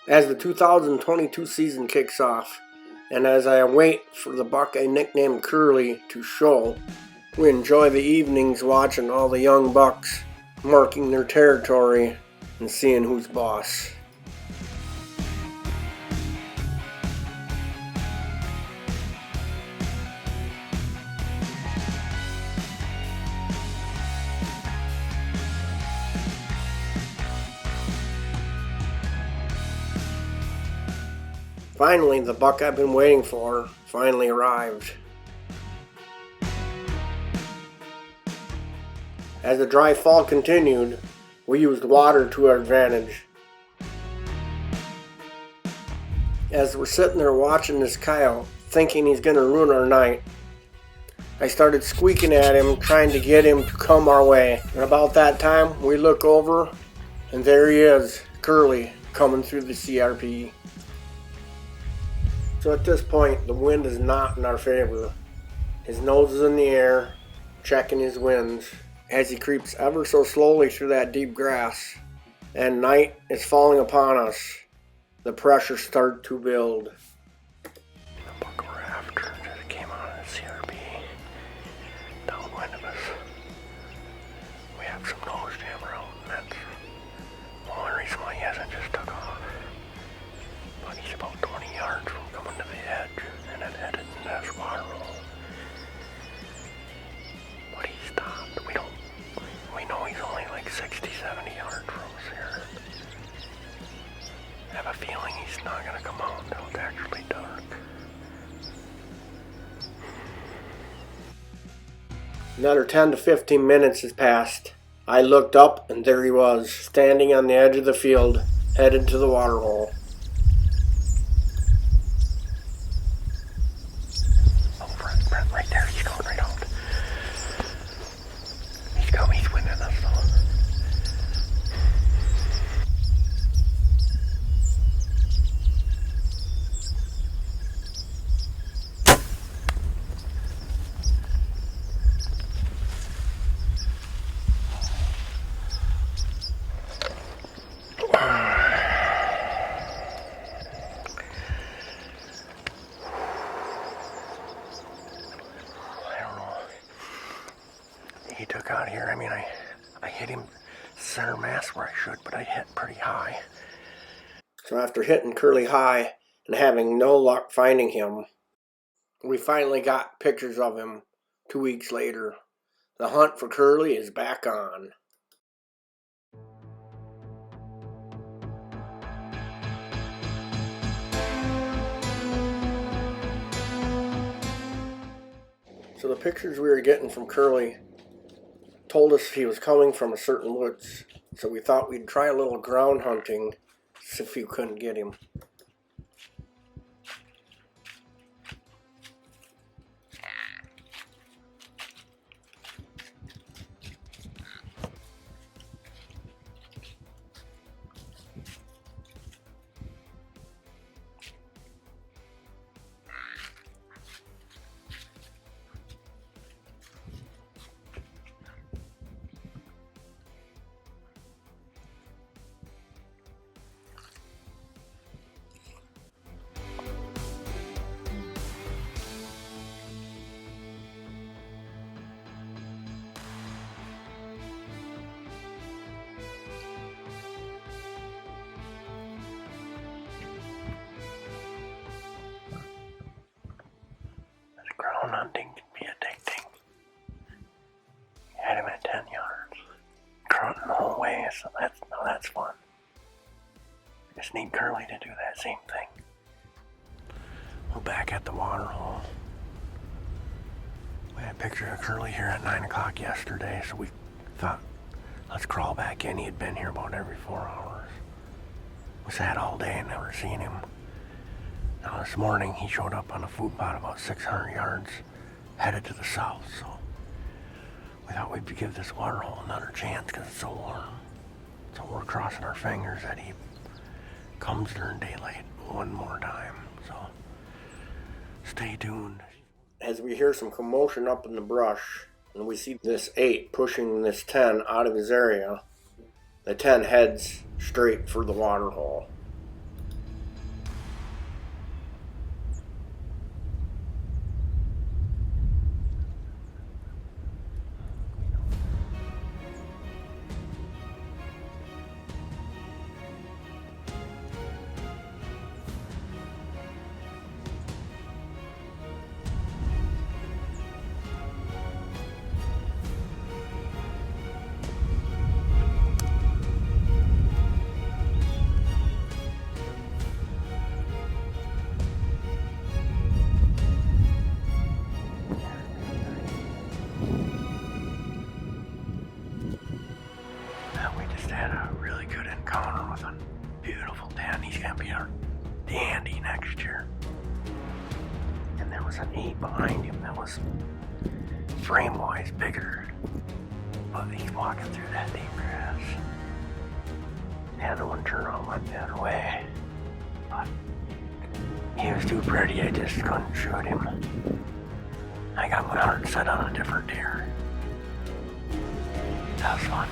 As the 2022 season kicks off, and as I wait for the buck I nicknamed Curly to show, we enjoy the evenings watching all the young bucks marking their territory and seeing who's boss. Finally, the buck I've been waiting for finally arrived. As the dry fall continued, we used water to our advantage. As we're sitting there watching this coyote, thinking he's going to ruin our night, I started squeaking at him, trying to get him to come our way. And about that time, we look over, and there he is, Curly, coming through the CRP. So at this point, the wind is not in our favor. His nose is in the air, checking his winds, as he creeps ever so slowly through that deep grass. And night is falling upon us. The pressure starts to build. The buck we're after just came out of the CRP, downwind of us. We have some nose jammer out, and that's the only reason why he hasn't just took off. But he's about 20 yards from coming to the edge, and then headed into this water hole. But he stopped. We know he's only like 60, 70 yards from us here. I have a feeling he's not going to come out until it's actually dark. Another 10 to 15 minutes has passed. I looked up, and there he was, standing on the edge of the field, headed to the water hole. Brent, right there, he's going right out. He's coming, he's winning us though. He took out here. I mean, I hit him center mass where I should, but I hit pretty high. So after hitting Curly high and having no luck finding him, we finally got pictures of him 2 weeks later. The hunt for Curly is back on. So the pictures we were getting from Curly told us he was coming from a certain woods, so we thought we'd try a little ground hunting, see if we couldn't get him. Ground hunting can be addicting. You had him at 10 yards. Trotting the whole way, so that's fun. Just need Curly to do that same thing. We're back at the water hole. We had a picture of Curly here at 9 o'clock yesterday, so we thought, let's crawl back in. He had been here about every 4 hours. We sat all day and never seen him. Now this morning he showed up on a food plot about 600 yards, headed to the south, so we thought we'd give this water hole another chance because it's so warm. So we're crossing our fingers that he comes during daylight one more time, so stay tuned. As we hear some commotion up in the brush, and we see this 8 pushing this 10 out of his area, the 10 heads straight for the water hole. he's gonna be a dandy next year. And there was an 8 behind him that was frame-wise bigger. But he's walking through that deep grass. The other one turned around and went the other way. But he was too pretty, I just couldn't shoot him. I got my heart set on a different deer. That was fun.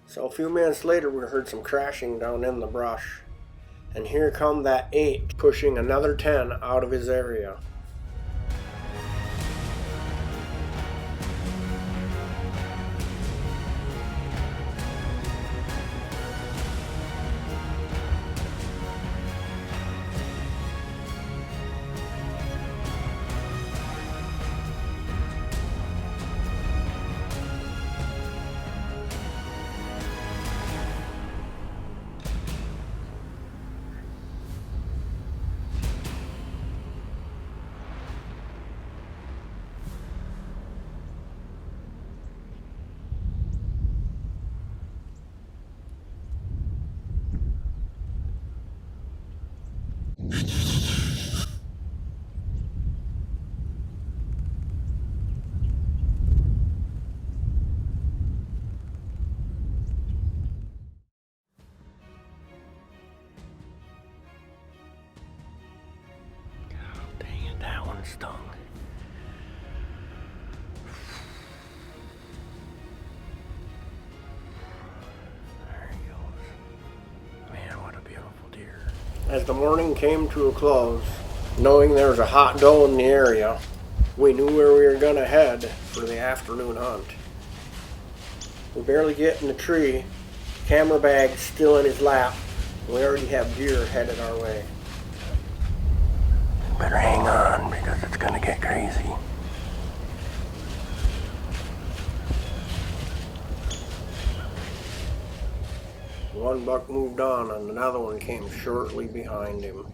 So a few minutes later we heard some crashing down in the brush. And here come that 8 pushing another 10 out of his area. That one stung. There he goes. Man, what a beautiful deer. As the morning came to a close, knowing there was a hot doe in the area, we knew where we were going to head for the afternoon hunt. We barely get in the tree, camera bag still in his lap, and we already have deer headed our way. Better hang on because it's gonna get crazy. One buck moved on and another one came shortly behind him.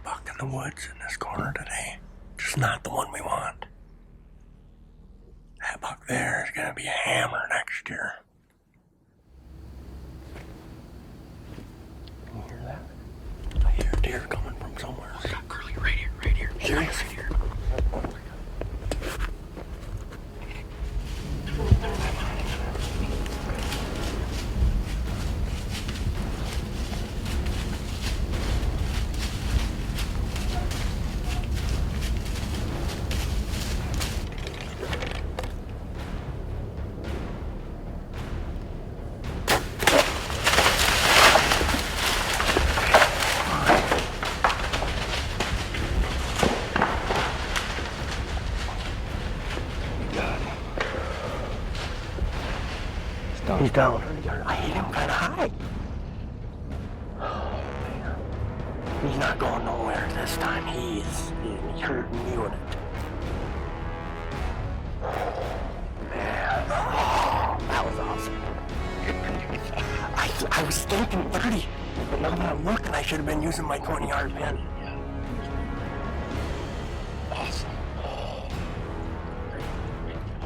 Buck in the woods in this corner today. Just not the one we want. That buck there is gonna be a hammer next year. Can you hear that? I hear a deer coming from somewhere. Oh, I got Curly right here, right here. Serious? Right here. He's down. I hit him kind of high. Oh, man. He's not going nowhere this time. He's hurting unit. Man. Oh, that was awesome. I was thinking 30, but now that I'm looking, I should have been using my 20-yard pin. Yeah. Awesome.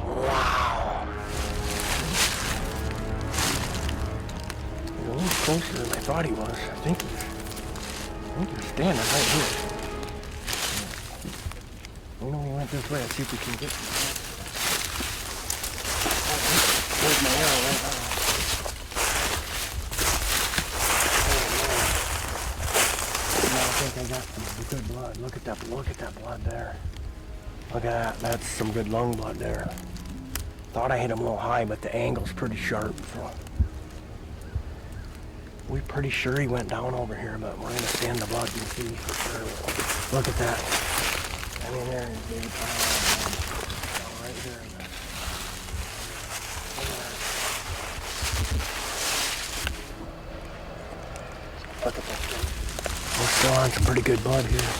Wow. A little closer than I thought he was. I think he's standing right here. We know he went this way. Let's see if we can get him. There's my arrow right now. No. think I got some good blood. Look at that blood there. Look at that. That's some good lung blood there. Thought I hit him a little high, but the angle's pretty sharp. So we're pretty sure he went down over here, but we're gonna stand the blood and see for sure. Look at that. I mean, there is big pile of blood right there. Look at that thing. We're still on some pretty good blood here.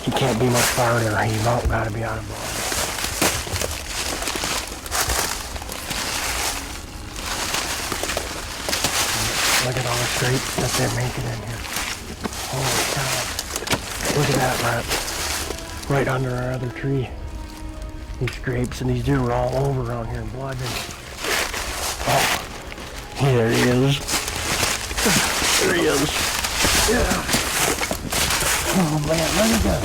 He can't be much farther. He's about got to be out of blood. Look at all the scrapes that they're making in here. Holy cow. Look at that, Matt. Right under our other tree. These scrapes and these deer are all over around here in blood. And, oh, there he is. There he is. Yeah. Oh man, look at that.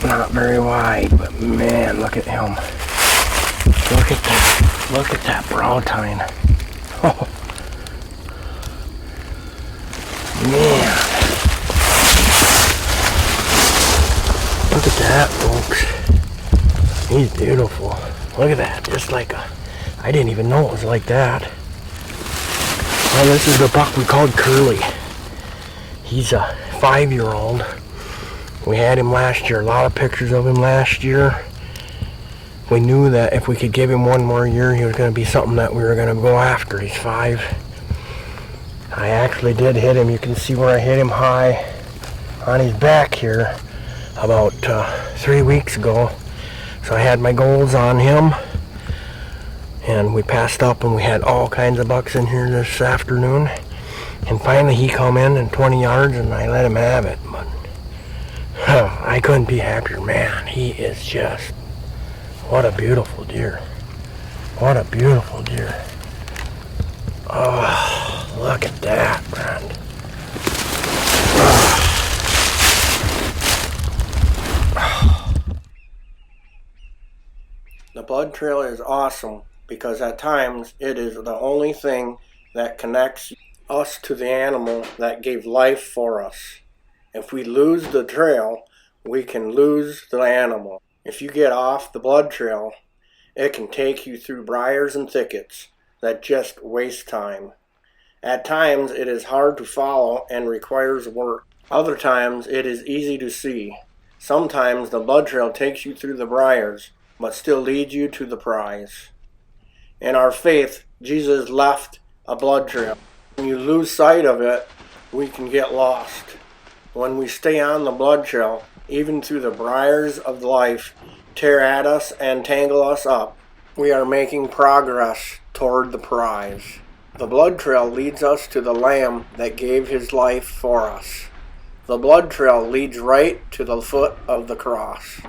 Not very wide, but man, look at him. Look at that. Look at that brow tine. Oh. Man. Look at that, folks. He's beautiful. Look at that. Just like a... I didn't even know it was like that. Well, this is the buck we called Curly. He's a 5-year-old. We had him last year. A lot of pictures of him last year. We knew that if we could give him one more year, he was going to be something that we were going to go after. He's 5. I actually did hit him. You can see where I hit him high on his back here about 3 weeks ago. So I had my goals on him, and we passed up, and we had all kinds of bucks in here this afternoon. And finally he come in 20 yards, and I let him have it. But I couldn't be happier, man. He is just, what a beautiful deer. What a beautiful deer. Oh, look at that, friend. The blood trail is awesome because at times it is the only thing that connects us to the animal that gave life for us. If we lose the trail, we can lose the animal. If you get off the blood trail, it can take you through briars and thickets that just waste time. At times it is hard to follow and requires work. Other times it is easy to see. Sometimes the blood trail takes you through the briars, but still leads you to the prize. In our faith, Jesus left a blood trail. When you lose sight of it, we can get lost. When we stay on the blood trail, even through the briars of life tear at us and tangle us up, we are making progress toward the prize. The blood trail leads us to the Lamb that gave his life for us. The blood trail leads right to the foot of the cross.